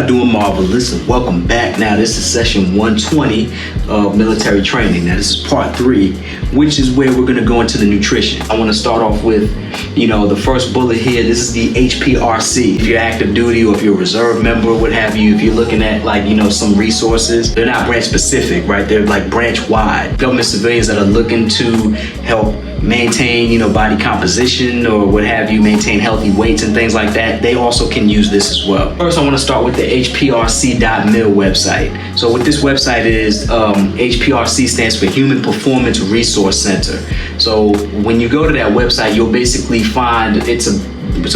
Y'all doing marvelous, and welcome back. Now this is session 120 of military training. Now this is part 3, which is where we're gonna go into the nutrition. I wanna start off with, the first bullet here. This is the HPRC. If you're active duty or if you're a reserve member, what have you, if you're looking at some resources, they're not branch specific, right? They're like branch wide. Government civilians that are looking to help maintain, body composition or what have you, maintain healthy weights and things like that, they also can use this as well. First, I want to start with the HPRC.mil website. So what this website is, HPRC stands for Human Performance Resource Center. So when you go to that website, you'll basically find it's a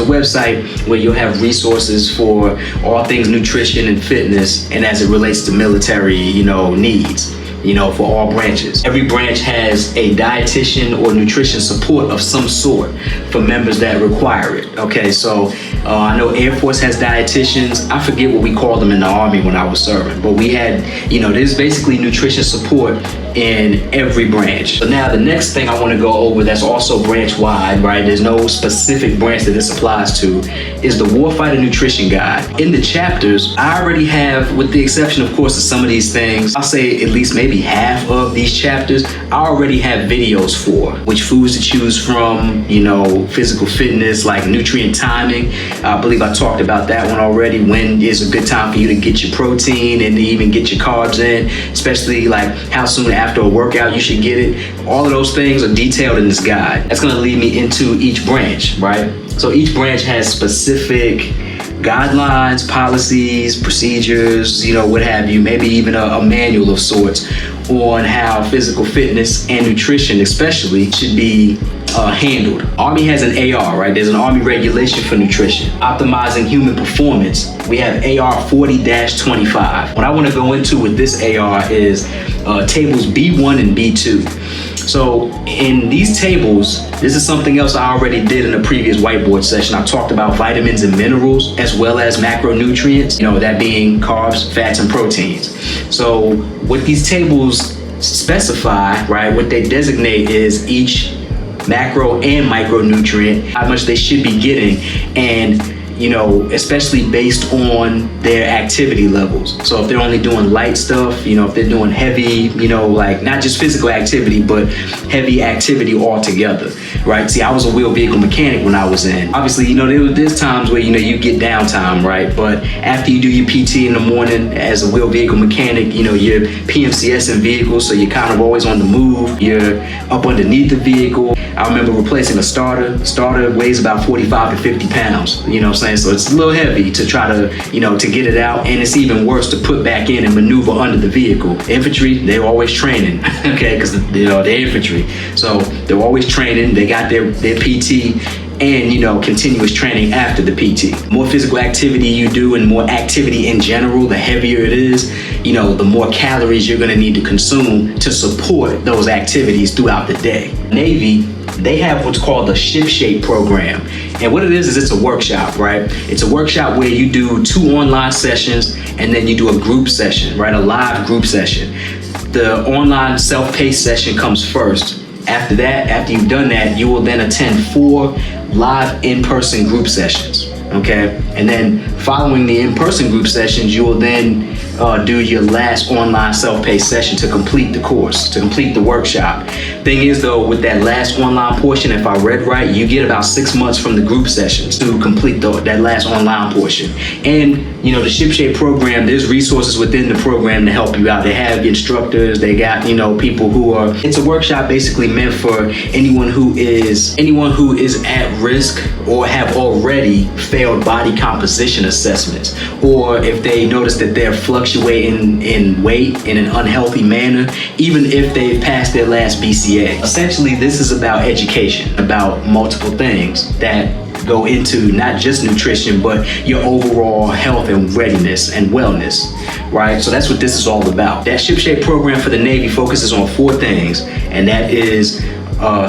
website where you'll have resources for all things nutrition and fitness, and as it relates to military, needs. For all branches. Every branch has a dietitian or nutrition support of some sort for members that require it. Okay, so I know Air Force has dietitians. I forget what we called them in the Army when I was serving, but we had, there's basically nutrition support in every branch. So now the next thing I want to go over that's also branch wide, right? There's no specific branch that this applies to, is the Warfighter Nutrition Guide. In the chapters, I already have, with the exception of course of some of these things, I'll say at least maybe half of these chapters, I already have videos for which foods to choose from, physical fitness, like nutrient timing. I believe I talked about that one already. When is a good time for you to get your protein and even get your carbs in, especially like how soon after a workout you should get it. All of those things are detailed in this guide. That's going to lead me into each branch, right? So each branch has specific guidelines, policies, procedures, what have you, maybe even a manual of sorts on how physical fitness and nutrition especially should be handled. Army has an AR, right? There's an Army regulation for nutrition. Optimizing human performance, we have AR 40-25. What I want to go into with this AR is tables B1 and B2. So in these tables, this is something else I already did in a previous whiteboard session. I talked about vitamins and minerals as well as macronutrients, that being carbs, fats, and proteins. So what these tables specify, right, what they designate is each macro and micronutrient, how much they should be getting, and especially based on their activity levels. So if they're only doing light stuff, if they're doing heavy, like not just physical activity, but heavy activity altogether, right? See, I was a wheel vehicle mechanic when I was in. Obviously, there's times where, you get downtime, right? But after you do your PT in the morning as a wheel vehicle mechanic, you're PMCS in vehicles, so you're kind of always on the move. You're up underneath the vehicle. I remember replacing a starter. The starter weighs about 45 to 50 pounds, so it's a little heavy to try to, to get it out, and it's even worse to put back in and maneuver under the vehicle. Infantry, they're always training, okay, because they're infantry, so they're always training. They got their PT and continuous training after the PT. More physical activity you do and more activity in general, the heavier it is, the more calories you're going to need to consume to support those activities throughout the day. Navy, they have what's called the Ship Shape program. And what it is it's a workshop, right? It's a workshop where you do 2 online sessions and then you do a group session, right? A live group session. The online self-paced session comes first. After that, after you've done that, you will then attend 4 live in-person group sessions, okay? And then following the in-person group sessions, you will then do your last online self-paced session to complete the course, to complete the workshop. Thing is though, with that last online portion, if I read right, you get about 6 months from the group sessions to complete that last online portion. And the Ship Shape program, there's resources within the program to help you out. They have instructors, they got people who are, it's a workshop basically meant for anyone who is at risk or have already failed body composition assessments, or if they notice that they're fluctuating in weight in an unhealthy manner, even if they've passed their last BCA. Essentially, this is about education, about multiple things that go into not just nutrition, but your overall health and readiness and wellness, right? So that's what this is all about. That Ship Shape program for the Navy focuses on 4 things, and that is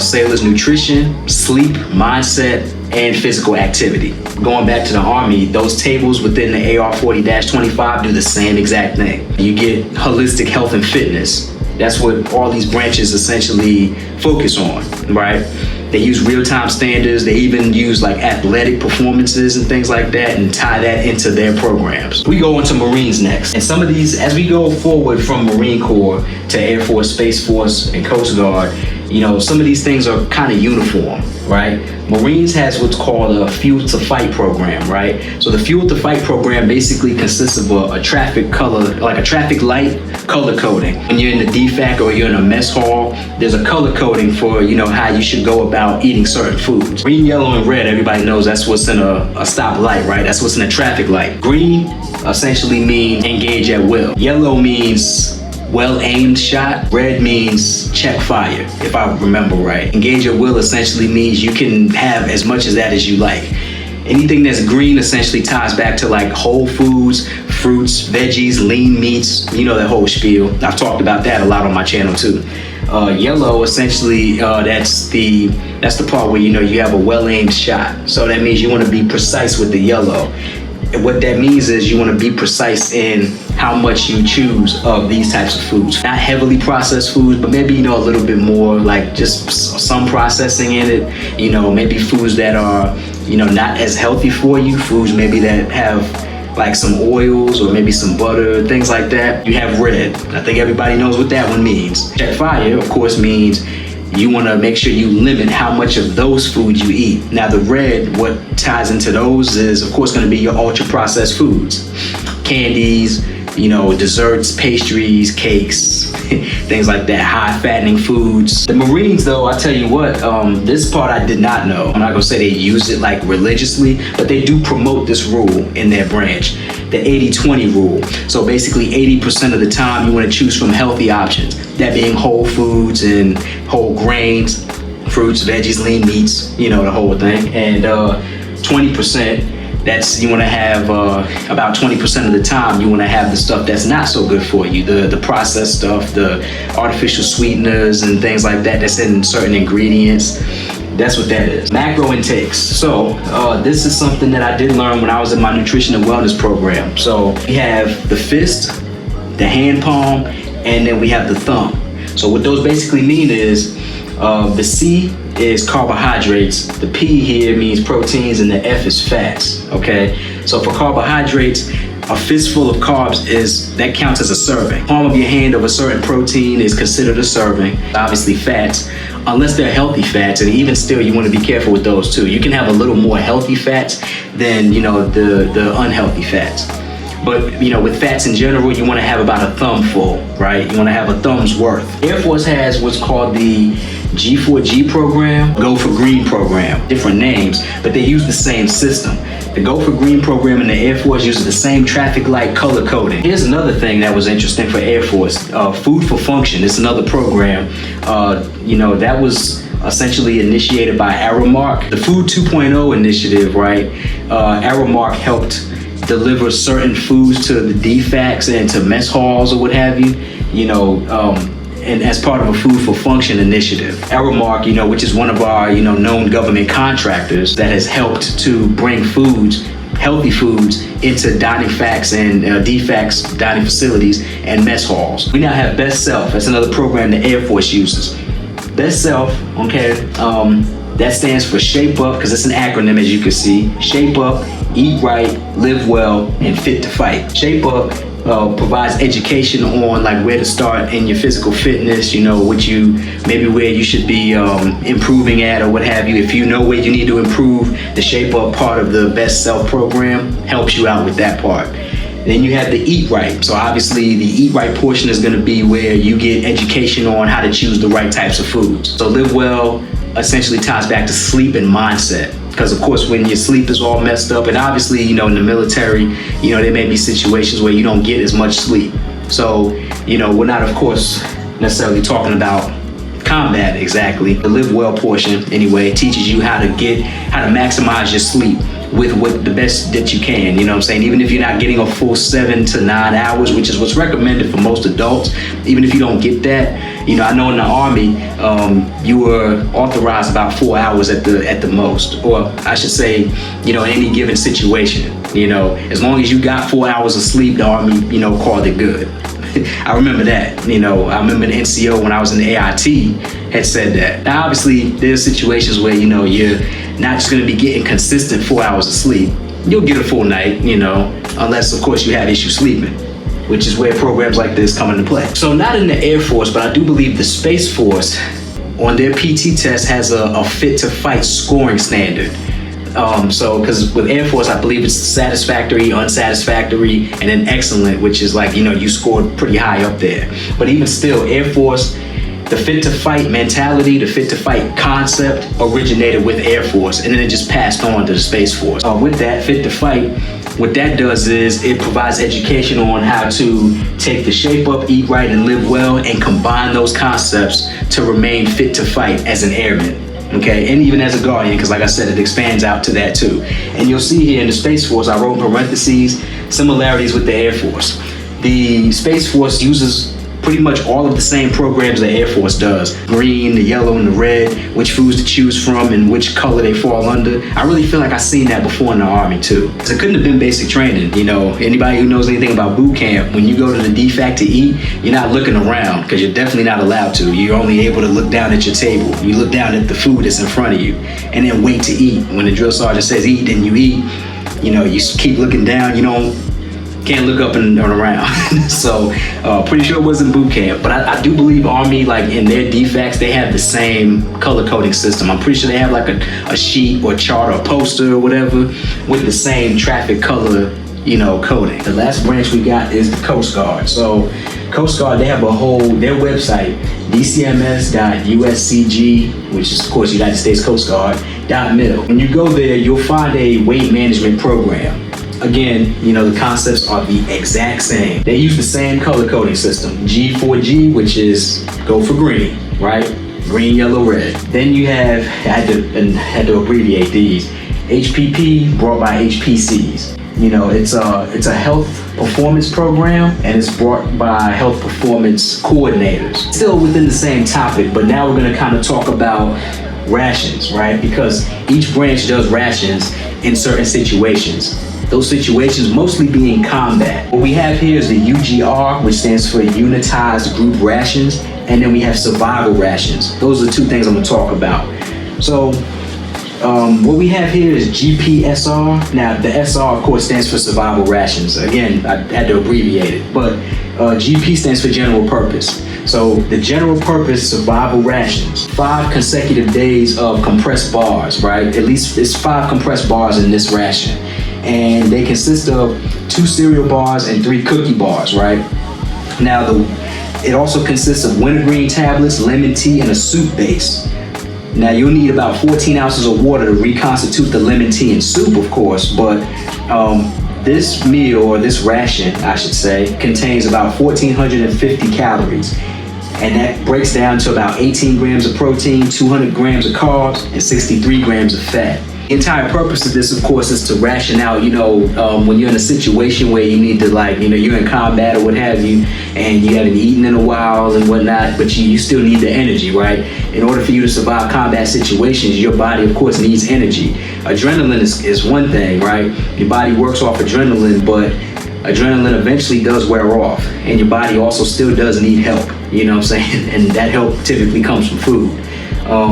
sailors' nutrition, sleep, mindset, and physical activity. Going back to the Army, those tables within the AR 40-25 do the same exact thing. You get holistic health and fitness. That's what all these branches essentially focus on, right? They use real-time standards. They even use like athletic performances and things like that and tie that into their programs. We go into Marines next. And some of these, as we go forward from Marine Corps to Air Force, Space Force, and Coast Guard, you know, some of these things are kind of uniform, right? Marines has what's called a Fuel to Fight program, right? So the Fuel to Fight program basically consists of a traffic color, like a traffic light color coding. When you're in the DFAC or you're in a mess hall, there's a color coding for, you know, how you should go about eating certain foods. Green, yellow, and red, everybody knows that's what's in a stop light, right? That's what's in a traffic light. Green essentially means engage at will. Yellow means well-aimed shot. Red means check fire, if I remember right. Engage at will essentially means you can have as much of that as you like. Anything that's green essentially ties back to like whole foods, fruits, veggies, lean meats, you know, that whole spiel. I've talked about that a lot on my channel too. Yellow essentially, that's the part where, you know, you have a well-aimed shot. So that means you want to be precise with the yellow. And what that means is you want to be precise in how much you choose of these types of foods. Not heavily processed foods, but maybe, you know, a little bit more, like just some processing in it. You know, maybe foods that are, you know, not as healthy for you. Foods maybe that have like some oils or maybe some butter, things like that. You have red. I think everybody knows what that one means. Check fire, of course, means you want to make sure you limit how much of those foods you eat. Now the red, what ties into those is of course going to be your ultra processed foods, candies, you know, desserts, pastries, cakes, things like that, high fattening foods. The Marines though, I tell you what, this part I did not know. I'm not gonna say they use it like religiously, but they do promote this rule in their branch, the 80-20 rule. So basically 80% of the time you wanna choose from healthy options, that being whole foods and whole grains, fruits, veggies, lean meats, you know, the whole thing. And 20%, that's, you want to have about 20% of the time you want to have the stuff that's not so good for you, the processed stuff, the artificial sweeteners and things like that that's in certain ingredients. That's what that is. Macro intakes. So this is something that I did learn when I was in my nutrition and wellness program. So we have the fist, the hand palm, and then we have the thumb. So what those basically mean is the C is carbohydrates, the P here means proteins, and the F is fats, okay? So for carbohydrates, a fistful of carbs that counts as a serving. Palm of your hand of a certain protein is considered a serving. Obviously fats, unless they're healthy fats, and even still you want to be careful with those too. You can have a little more healthy fats than, you know, the unhealthy fats. But, you know, with fats in general, you want to have about a thumb full, right? You want to have a thumb's worth. Air Force has what's called the G4G program, Go for Green program, different names, but they use the same system. The Go for Green program in the Air Force uses the same traffic light color coding. Here's another thing that was interesting for Air Force, Food for Function. It's another program, you know, that was essentially initiated by Aramark. The Food 2.0 initiative, right? Aramark helped deliver certain foods to the DFACs and to mess halls or what have you, you know, and as part of a Food for Function initiative. Aramark, you know, which is one of our, you know, known government contractors that has helped to bring foods, healthy foods, into dining facts and DFACs, dining facilities, and mess halls. We now have Best Self. That's another program the Air Force uses. Best Self, okay, that stands for Shape Up, because it's an acronym as you can see. Shape Up, Eat Right, Live Well, and Fit to Fight. Shape Up provides education on like where to start in your physical fitness, you know, where you should be improving at or what have you. If you know where you need to improve, the Shape Up part of the Best Self program helps you out with that part. Then you have the Eat Right. So obviously the Eat Right portion is going to be where you get education on how to choose the right types of foods. So Live Well essentially ties back to sleep and mindset. Because of course, when your sleep is all messed up, and obviously, you know, in the military, you know, there may be situations where you don't get as much sleep. So, you know, we're not, of course, necessarily talking about combat exactly. The Live Well portion, anyway, teaches you how to maximize your sleep with what the best that you can, you know what I'm saying? Even if you're not getting a full 7 to 9 hours, which is what's recommended for most adults, even if you don't get that, you know, I know in the Army, you were authorized about 4 hours at the most, or I should say, you know, in any given situation, you know, as long as you got 4 hours of sleep, the Army, you know, called it good. I remember that. You know, I remember the NCO when I was in the AIT had said that. Now, obviously, there's situations where, you know, you're not just going to be getting consistent 4 hours of sleep. You'll get a full night, you know, unless, of course, you have issues sleeping, which is where programs like this come into play. So not in the Air Force, but I do believe the Space Force on their PT test has a fit to fight scoring standard. So, because with Air Force, I believe it's satisfactory, unsatisfactory, and then excellent, which is like, you know, you scored pretty high up there. But even still, Air Force, the fit to fight mentality, the fit to fight concept originated with Air Force, and then it just passed on to the Space Force. With that fit to fight, what that does is it provides education on how to take the shape up, eat right, and live well, and combine those concepts to remain fit to fight as an airman. Okay, and even as a Guardian, because like I said, it expands out to that too. And you'll see here in the Space Force, I wrote in parentheses, similarities with the Air Force. The Space Force uses pretty much all of the same programs the Air Force does. Green, the yellow, and the red, which foods to choose from and which color they fall under. I really feel like I've seen that before in the Army too. So it couldn't have been basic training. You know, anybody who knows anything about boot camp, when you go to the DFAC to eat, you're not looking around because you're definitely not allowed to. You're only able to look down at your table. You look down at the food that's in front of you and then wait to eat. When the drill sergeant says eat, then you eat. You know, you keep looking down. You can't look up and around. So pretty sure it wasn't boot camp, but I do believe Army, like in their DFACs, they have the same color coding system. I'm pretty sure they have like a sheet or chart or poster or whatever with the same traffic color, you know, coding. The last branch we got is the Coast Guard. So Coast Guard, they have their website, dcms.uscg, which is of course United States Coast Guard, .mil. When you go there, you'll find a weight management program. Again, you know, the concepts are the exact same. They use the same color coding system. G4G, which is go for green, right? Green, yellow, red. Then you have, I had to abbreviate these. HPP brought by HPCs. You know, it's a health performance program and it's brought by health performance coordinators. Still within the same topic, but now we're gonna kind of talk about rations, right? Because each branch does rations in certain situations. Those situations mostly being combat. What we have here is the UGR, which stands for Unitized Group Rations, and then we have Survival Rations. Those are the two things I'm gonna talk about. So what we have here is GPSR. Now the SR of course stands for Survival Rations. Again, I had to abbreviate it, but GP stands for General Purpose. So the General Purpose Survival Rations, 5 consecutive days of compressed bars, right? At least it's 5 compressed bars in this ration. And they consist of 2 cereal bars and 3 cookie bars, right? Now, it also consists of wintergreen tablets, lemon tea, and a soup base. Now, you'll need about 14 ounces of water to reconstitute the lemon tea and soup, of course, but this meal, or this ration, I should say, contains about 1,450 calories. And that breaks down to about 18 grams of protein, 200 grams of carbs, and 63 grams of fat. The entire purpose of this, of course, is to ration out, you know, when you're in a situation where you need to, like, you know, you're in combat or what have you, and you haven't eaten in a while and whatnot, but you still need the energy, right? In order for you to survive combat situations, your body, of course, needs energy. Adrenaline is one thing, right? Your body works off adrenaline, but adrenaline eventually does wear off, and your body also still does need help, you know what I'm saying? And that help typically comes from food.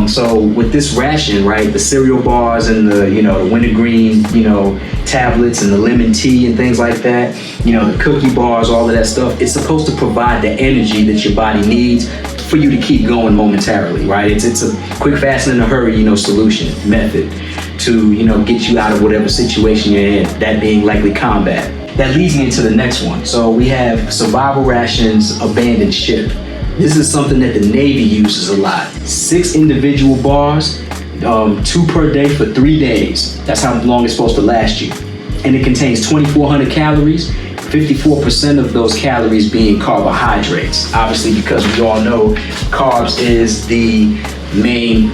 So with this ration, right, the cereal bars and the, you know, the wintergreen, you know, tablets and the lemon tea and things like that, you know, the cookie bars, all of that stuff, it's supposed to provide the energy that your body needs for you to keep going momentarily, right? It's a quick, fast, and in a hurry, you know, solution method to, you know, get you out of whatever situation you're in, that being likely combat. That leads me into the next one. So we have survival rations, abandoned ship. This is something that the Navy uses a lot. 6 individual bars, 2 per day for 3 days. That's how long it's supposed to last you. And it contains 2,400 calories, 54% of those calories being carbohydrates. Obviously, because we all know carbs is the main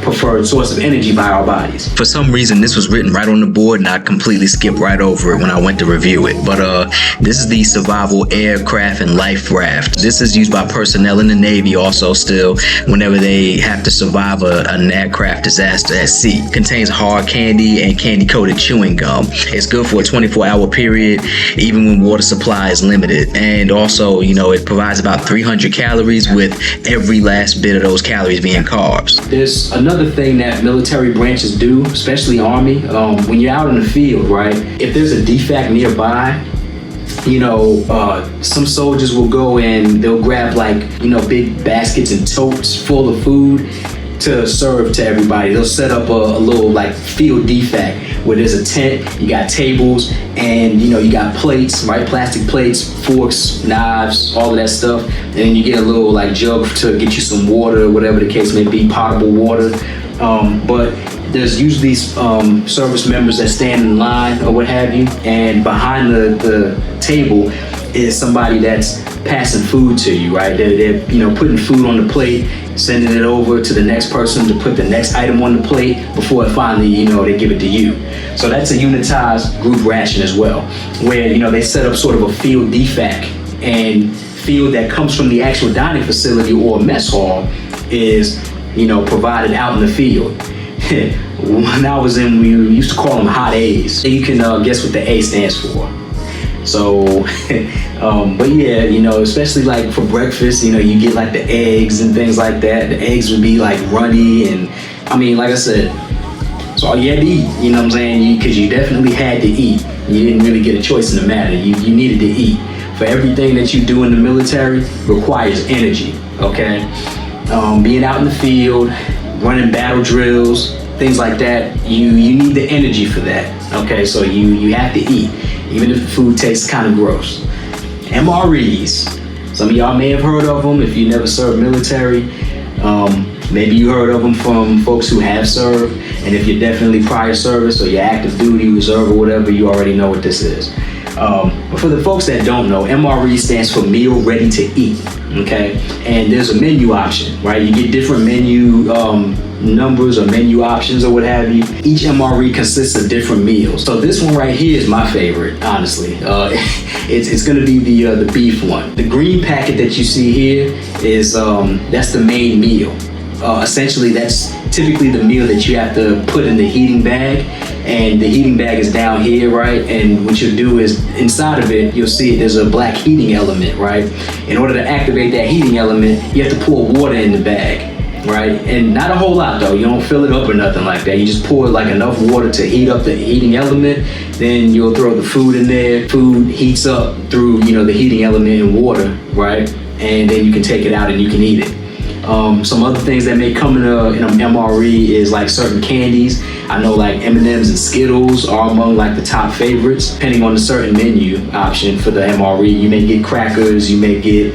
preferred source of energy by our bodies. For some reason, this was written right on the board and I completely skipped right over it when I went to review it. But this is the survival aircraft and life raft. This is used by personnel in the Navy also still whenever they have to survive an aircraft disaster at sea. Contains hard candy and candy-coated chewing gum. It's good for a 24-hour period, even when water supply is limited. And also, you know, it provides about 300 calories with every last bit of those calories being carbs. There's another thing that military branches do, especially Army, when you're out in the field, right? If there's a defect nearby, you know, some soldiers will go and they'll grab like, you know, big baskets and totes full of food to serve to everybody. They'll set up a little like field defect where there's a tent, you got tables, and you know, you got plates, right? Plastic plates, forks, knives, all of that stuff. And then you get a little like jug to get you some water, whatever the case may be, potable water. But there's usually service members that stand in line or what have you, and behind the table is somebody that's passing food to you, right? They're you know, putting food on the plate, sending it over to the next person to put the next item on the plate before it finally, you know, they give it to you. So that's a unitized group ration as well, where, you know, they set up sort of a field defect, and field that comes from the actual dining facility or mess hall is, you know, provided out in the field. When I was in, we used to call them hot A's. You can guess what the A stands for. So, but yeah, you know, especially like for breakfast, you know, you get like the eggs and things like that. The eggs would be like runny, and I mean, like I said, it's all you had to eat, you know what I'm saying? Because you definitely had to eat. You didn't really get a choice in the matter. You needed to eat. For everything that you do in the military requires energy, okay? Being out in the field, running battle drills, things like that, you need the energy for that, okay? So you have to eat, even if the food tastes kind of gross. MREs, some of y'all may have heard of them if you never served military. Maybe you heard of them from folks who have served, and if you're definitely prior service or you're active duty, reserve, or whatever, you already know what this is. But for the folks that don't know, MRE stands for meal ready to eat, okay? And there's a menu option, right? You get different menu numbers or menu options or what have you. Each MRE consists of different meals. So this one right here is my favorite, honestly. It's gonna be the beef one. The green packet that you see here is, that's the main meal. Essentially, that's typically the meal that you have to put in the heating bag, and the heating bag is down here, right? And what you'll do is, inside of it, you'll see there's a black heating element, right? In order to activate that heating element, you have to pour water in the bag, right? And not a whole lot though, you don't fill it up or nothing like that. You just pour like enough water to heat up the heating element, then you'll throw the food in there. Food heats up through, you know, the heating element and water, right? And then you can take it out and you can eat it. Some other things that may come in an MRE is like certain candies. I know like M&Ms and Skittles are among like the top favorites. Depending on the certain menu option for the MRE, you may get crackers, you may get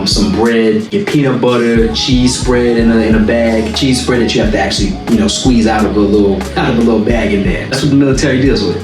some bread, get peanut butter, cheese spread in a bag, cheese spread that you have to actually, you know, squeeze out of a little bag in there. That's what the military deals with.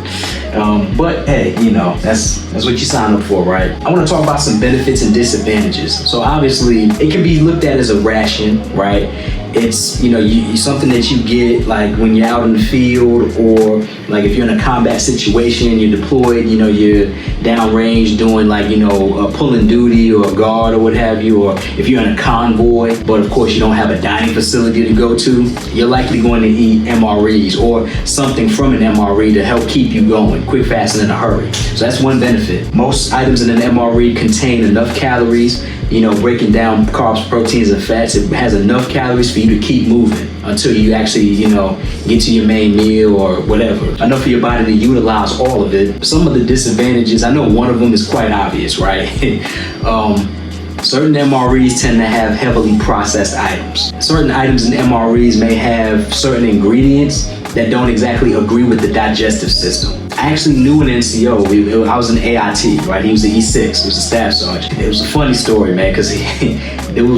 But hey, you know, that's what you sign up for, right? I want to talk about some benefits and disadvantages. So obviously, it can be looked at as a ration, right? It's, you know, something that you get like when you're out in the field, or like if you're in a combat situation, you're deployed, you know, you're downrange doing like, you know, pulling duty or a guard or what have you, or if you're in a convoy, but of course you don't have a dining facility to go to, you're likely going to eat MREs or something from an MRE to help keep you going quick, fast, and in a hurry. So that's one benefit. Most items in an MRE contain enough calories, you know, breaking down carbs, proteins, and fats. It has enough calories for you to keep moving until you actually, you know, get to your main meal or whatever. Enough for your body to utilize all of it. Some of the disadvantages, I know one of them is quite obvious, right? Certain MREs tend to have heavily processed items. Certain items in MREs may have certain ingredients that don't exactly agree with the digestive system. I actually knew an NCO. I was an AIT, right? He was an E6. He was a staff sergeant. It was a funny story, man, because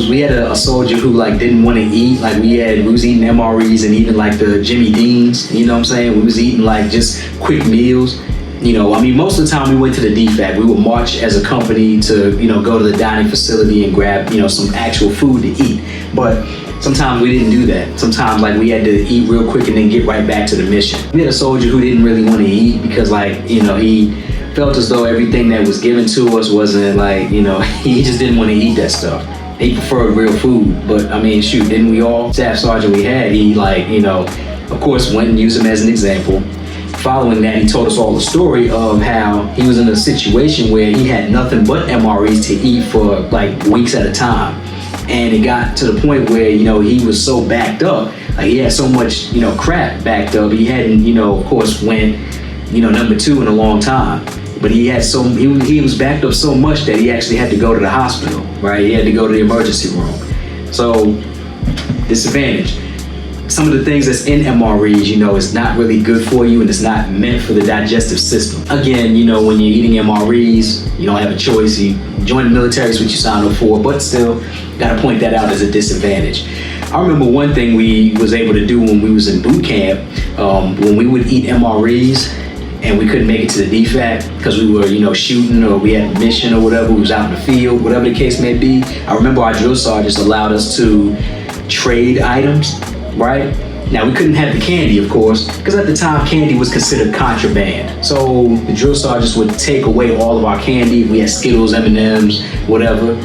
we had a soldier who like didn't want to eat. Like we was eating MREs and even like the Jimmy Deans. You know what I'm saying? We was eating like just quick meals. You know, I mean, most of the time we went to the DFAC. We would march as a company to, you know, go to the dining facility and grab, you know, some actual food to eat. But sometimes we didn't do that. Sometimes like we had to eat real quick and then get right back to the mission. We had a soldier who didn't really want to eat because like, you know, he felt as though everything that was given to us wasn't like, you know, he just didn't want to eat that stuff. He preferred real food, but I mean, shoot, didn't we all? Staff sergeant we had, he like, you know, of course went and used him as an example. Following that, he told us all the story of how he was in a situation where he had nothing but MREs to eat for like weeks at a time. And it got to the point where, you know, he was so backed up, like he had so much, you know, crap backed up. He hadn't, you know, of course went, you know, number 2 in a long time. But he had he was backed up so much that he actually had to go to the hospital, right? He had to go to the emergency room. So, disadvantage. Some of the things that's in MREs, you know, is not really good for you and it's not meant for the digestive system. Again, you know, when you're eating MREs, you don't have a choice. You join the military, is what you sign up for, but still, gotta point that out as a disadvantage. I remember one thing we was able to do when we was in boot camp, when we would eat MREs and we couldn't make it to the DFAC because we were, you know, shooting or we had a mission or whatever, we was out in the field, whatever the case may be. I remember our drill sergeants allowed us to trade items. Right? Now we couldn't have the candy, of course, because at the time candy was considered contraband. So the drill sergeants would take away all of our candy. We had Skittles, M&Ms, whatever.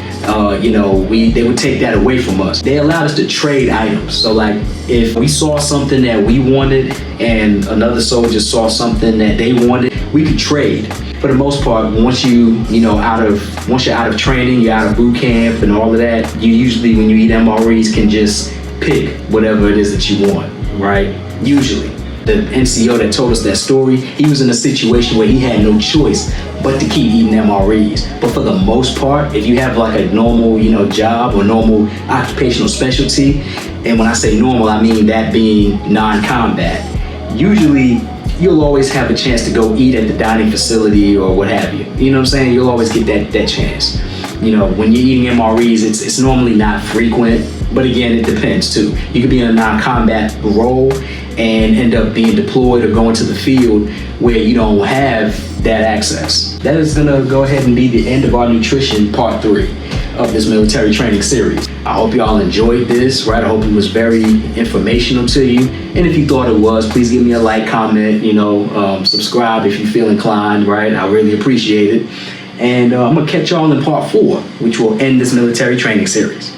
You know, they would take that away from us. They allowed us to trade items. So like if we saw something that we wanted and another soldier saw something that they wanted, we could trade. For the most part, once you're out of training, you're out of boot camp and all of that, you usually, when you eat MREs, can just pick whatever it is that you want, right? Usually. The NCO that told us that story, he was in a situation where he had no choice but to keep eating MREs. But for the most part, if you have like a normal, you know, job or normal occupational specialty, and when I say normal, I mean that being non-combat, usually you'll always have a chance to go eat at the dining facility or what have you. You know what I'm saying? You'll always get that chance. You know, when you're eating MREs, it's normally not frequent, but again, it depends too. You could be in a non-combat role and end up being deployed or going to the field where you don't have that access. That is gonna go ahead and be the end of our nutrition part 3 of this military training series. I hope y'all enjoyed this, right? I hope it was very informational to you. And if you thought it was, please give me a like, comment, you know, subscribe if you feel inclined, right? I really appreciate it. And I'm gonna catch y'all in part 4, which will end this military training series.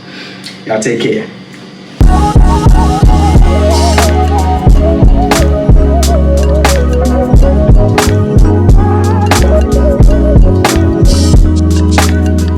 Y'all take care.